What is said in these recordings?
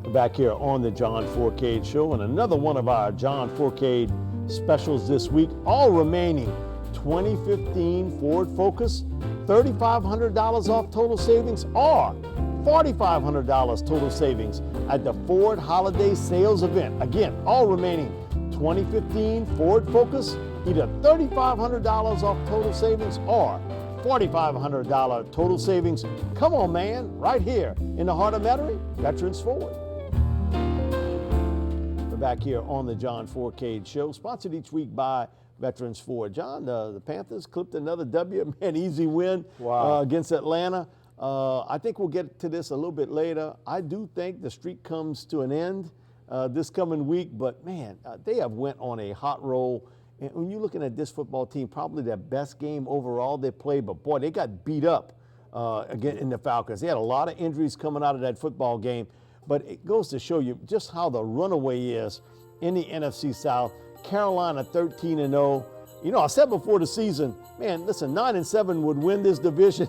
Back here on the John Fourcade Show, and another one of our John Fourcade specials this week, all remaining 2015 Ford Focus, $3,500 off total savings, or $4,500 total savings at the Ford Holiday Sales Event. Again, all remaining 2015 Ford Focus, either $3,500 off total savings or $4,500 total savings. Come on, man, right here in the heart of Metairie, Veterans Ford. We're back here on the John Fourcade Show, sponsored each week by Veterans Ford. John, the Panthers clipped another W, man, easy win against Atlanta. I think we'll get to this a little bit later. I do think the streak comes to an end this coming week, but man, they have went on a hot roll. And when you're looking at this football team, probably their best game overall they played, but boy, they got beat up again in the Falcons. They had a lot of injuries coming out of that football game, but it goes to show you just how the runaway is in the NFC South. Carolina 13-0. You know, I said before the season, man, listen, 9-7 would win this division.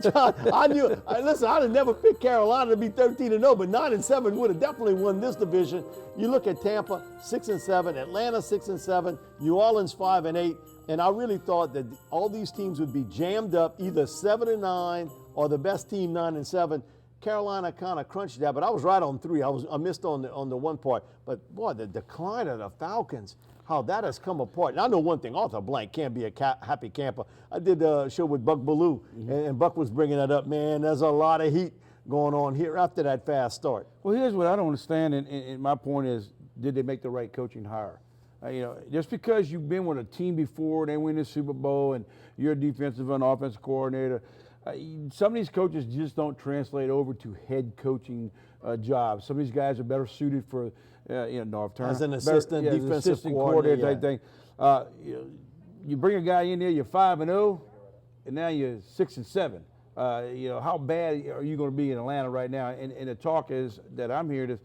John, I'd have never picked Carolina to be 13-0, but 9-7 would have definitely won this division. You look at Tampa, 6-7, Atlanta 6-7, New Orleans 5-8, and I really thought that all these teams would be jammed up, either 7-9 or the best team 9-7. Carolina kind of crunched that, but I was right on 3. I missed on the one part. But boy, the decline of the Falcons, how that has come apart. And I know one thing, Arthur Blank can't be a happy camper. I did a show with Buck Ballou, and Buck was bringing that up. Man, there's a lot of heat going on here after that fast start. Well, here's what I don't understand, and my point is, did they make the right coaching hire? You know, just because you've been with a team before, they win the Super Bowl, and you're a defensive and offensive coordinator, some of these coaches just don't translate over to head coaching jobs. Some of these guys are better suited for, North Turner. As an assistant, defensive coordinator type thing. You bring a guy in there, you're 5-0, and now you're 6-7. How bad are you going to be in Atlanta right now? And the talk is that I'm hearing is,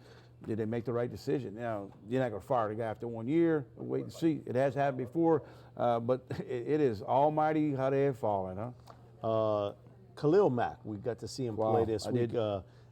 did they make the right decision? Now, you're not going to fire the guy after 1 year. We'll wait and see. It has happened before, but it is almighty how they have fallen, huh? Khalil Mack, we got to see him play this week.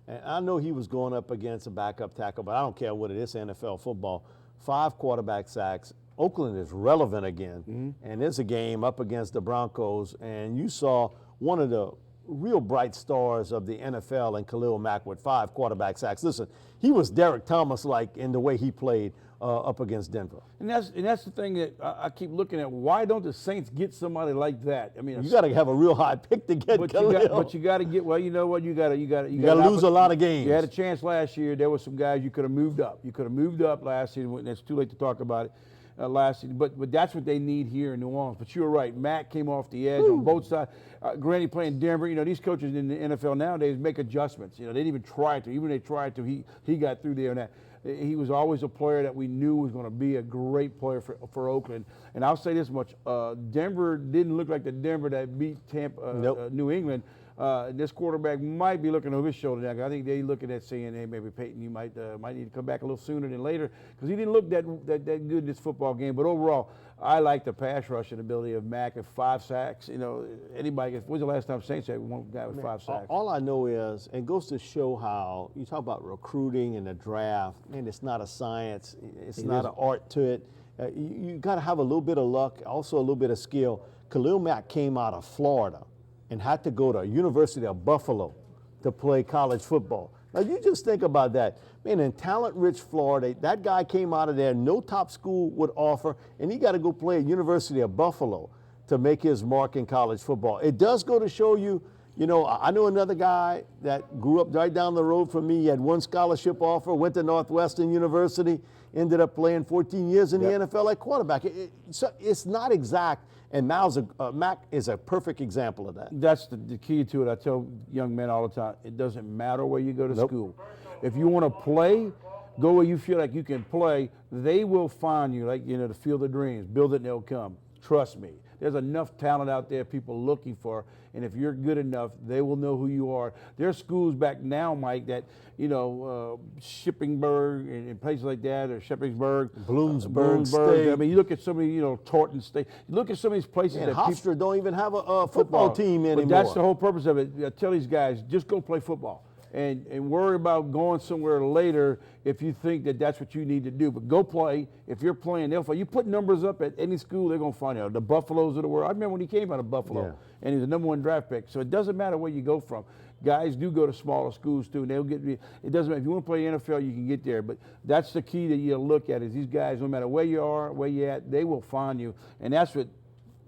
And I know he was going up against a backup tackle, but I don't care what it is, NFL football. 5 quarterback sacks. Oakland is relevant again. And there's a game up against the Broncos, and you saw one of the real bright stars of the NFL and Khalil Mack with 5 quarterback sacks. Listen, he was Derek Thomas-like in the way he played up against Denver. And that's the thing that I keep looking at. Why don't the Saints get somebody like that? I mean, you got to have a real high pick to get Khalil. But you got to get. Well, you know what? You got to lose a lot of games. You had a chance last year. There were some guys you could have moved up. You could have moved up last year. It's too late to talk about it. Last season, but that's what they need here in New Orleans. But you're right, Matt came off the edge on both sides. Granny playing Denver, these coaches in the NFL nowadays make adjustments. They didn't even try to. Even when they tried to, he got through there. And that he was always a player that we knew was going to be a great player for Oakland. And I'll say this much: Denver didn't look like the Denver that beat Tampa, New England. This quarterback might be looking over his shoulder now. I think they're looking at saying, hey, maybe Peyton, you might need to come back a little sooner than later, because he didn't look that good in this football game. But overall, I like the pass rushing ability of Mack at 5 sacks. Anybody, when's the last time Saints had one guy with 5 sacks? All I know is, it goes to show how you talk about recruiting and the draft. Man, it's not a science. It's not an art to it. You got to have a little bit of luck, also a little bit of skill. Khalil Mack came out of Florida and had to go to University of Buffalo to play college football. Now, you just think about that. Man, in talent-rich Florida, that guy came out of there, no top school would offer, and he got to go play at University of Buffalo to make his mark in college football. It does go to show you, I know another guy that grew up right down the road from me. He had 1 scholarship offer, went to Northwestern University, ended up playing 14 years in the NFL at quarterback. It's not exact. And Mack is a perfect example of that. That's the key to it. I tell young men all the time, it doesn't matter where you go to school. If you want to play, go where you feel like you can play. They will find you, the field of dreams. Build it and they'll come. Trust me. There's enough talent out there people looking for, and if you're good enough, they will know who you are. There are schools back now, Mike, that, Shippingburg and places like that, or Shippensburg. Bloomsburg State. I mean, you look at some of Taunton State. You look at some of these places that Hofstra don't even have a football team anymore. But that's the whole purpose of it. I tell these guys, just go play football. and worry about going somewhere later if you think that that's what you need to do. But go play. If you're playing, they'll find you. Put numbers up at any school, they're going to find you. The Buffaloes of the world. I remember when he came out of Buffalo, and he was the #1 draft pick. So it doesn't matter where you go from. Guys do go to smaller schools too, and they'll get. It doesn't matter if you want to play NFL, you can get there. But that's the key that you look at is these guys. No matter where you are, where you at, they will find you, and that's what.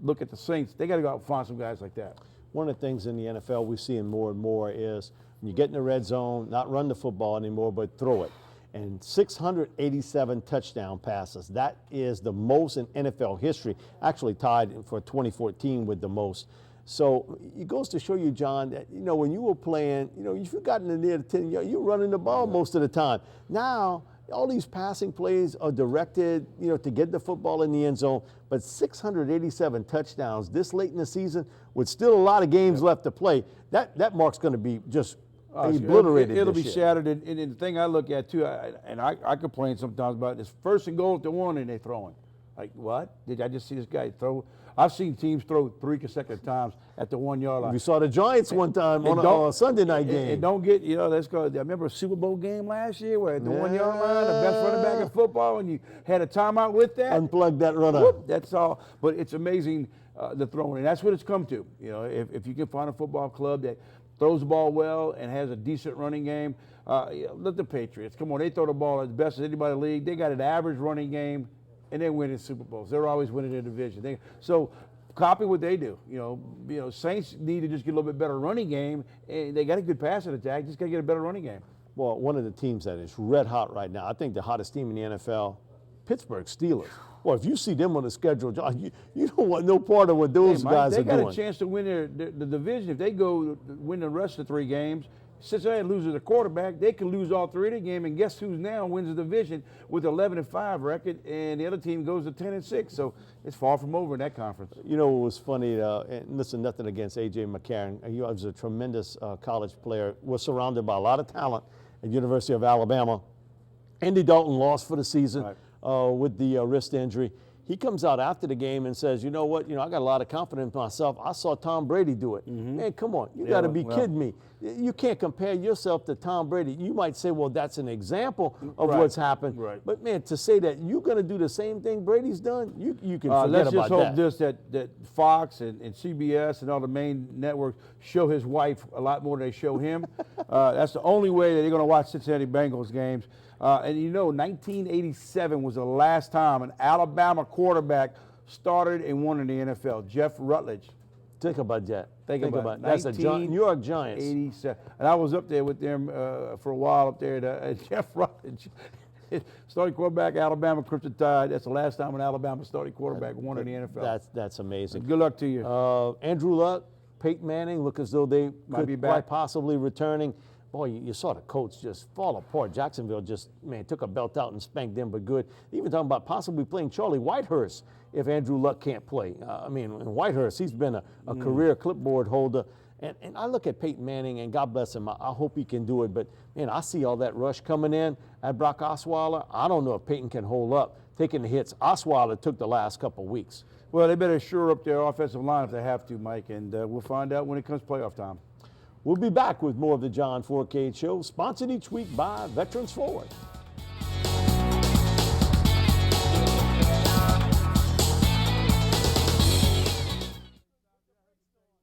Look at the Saints. They got to go out and find some guys like that. One of the things in the NFL we're seeing more and more is when you get in the red zone, not run the football anymore, but throw it. And 687 touchdown passes. That is the most in NFL history. Actually tied for 2014 with the most. So it goes to show you, John, that, when you were playing, if you got in the near the 10 yard, you're running the ball most of the time. Now, all these passing plays are directed, to get the football in the end zone. But 687 touchdowns this late in the season with still a lot of games left to play, that mark's going to be just obliterated. It'll be shattered. And the thing I look at, too, I complain sometimes about this, 1st and goal at the 1 and they're throwing. Like, what? Did I just see this guy throw? I've seen teams throw 3 consecutive times at the 1 yard line. We saw the Giants one time on a Sunday night game. And don't get, let's go. I remember a Super Bowl game last year where at the 1 yard line, the best running back in football, and you had a timeout with that. Unplug that runner. Whoop, that's all. But it's amazing the throwing, and that's what it's come to. If you can find a football club that throws the ball well and has a decent running game, look the Patriots. Come on, they throw the ball as best as anybody in the league. They got an average running game. And they're winning Super Bowls. They're always winning their division. So copy what they do. Saints need to just get a little bit better running game. And they got a good passing attack. Just got to get a better running game. Well, one of the teams that is red hot right now, I think the hottest team in the NFL, Pittsburgh Steelers. Well, if you see them on the schedule, John, you don't want no part of what those guys are doing. They got a chance to win the division. If they go win the rest of the 3 games, Cincinnati loses a quarterback, they can lose all 3 of the game, and guess who's now wins the division with 11-5 record, and the other team goes to 10-6. So it's far from over in that conference. It was funny, and listen, nothing against A.J. McCarron. He was a tremendous college player, was surrounded by a lot of talent at University of Alabama. Andy Dalton lost for the season with the wrist injury. He comes out after the game and says, you know what, I got a lot of confidence in myself. I saw Tom Brady do it. Man, come on, you got to be kidding me. You can't compare yourself to Tom Brady. You might say, well, that's an example of what's happened. Right. But, man, to say that you're going to do the same thing Brady's done, you can forget about that. Let's just hope that Fox and CBS and all the main networks show his wife a lot more than they show him. That's the only way that they're going to watch Cincinnati Bengals games. And 1987 was the last time an Alabama quarterback started and won in the NFL. Jeff Rutledge. Think about that. Think about it. That's a New York Giants. 87. And I was up there with them for a while up there. Jeff Rutledge, starting quarterback, Alabama Crimson Tide. That's the last time an Alabama starting quarterback won in the NFL. That's amazing. Good luck to you. Andrew Luck, Peyton Manning look as though they could be quite possibly returning. Boy, you saw the Colts just fall apart. Jacksonville just, took a belt out and spanked them, but good. Even talking about possibly playing Charlie Whitehurst if Andrew Luck can't play. Whitehurst, he's been a career clipboard holder. And I look at Peyton Manning, and God bless him. I hope he can do it. But, I see all that rush coming in at Brock Osweiler. I don't know if Peyton can hold up taking the hits Osweiler took the last couple of weeks. Well, they better shore up their offensive line if they have to, Mike, and we'll find out when it comes playoff time. We'll be back with more of the John Fourcade Show, sponsored each week by Veterans Forward.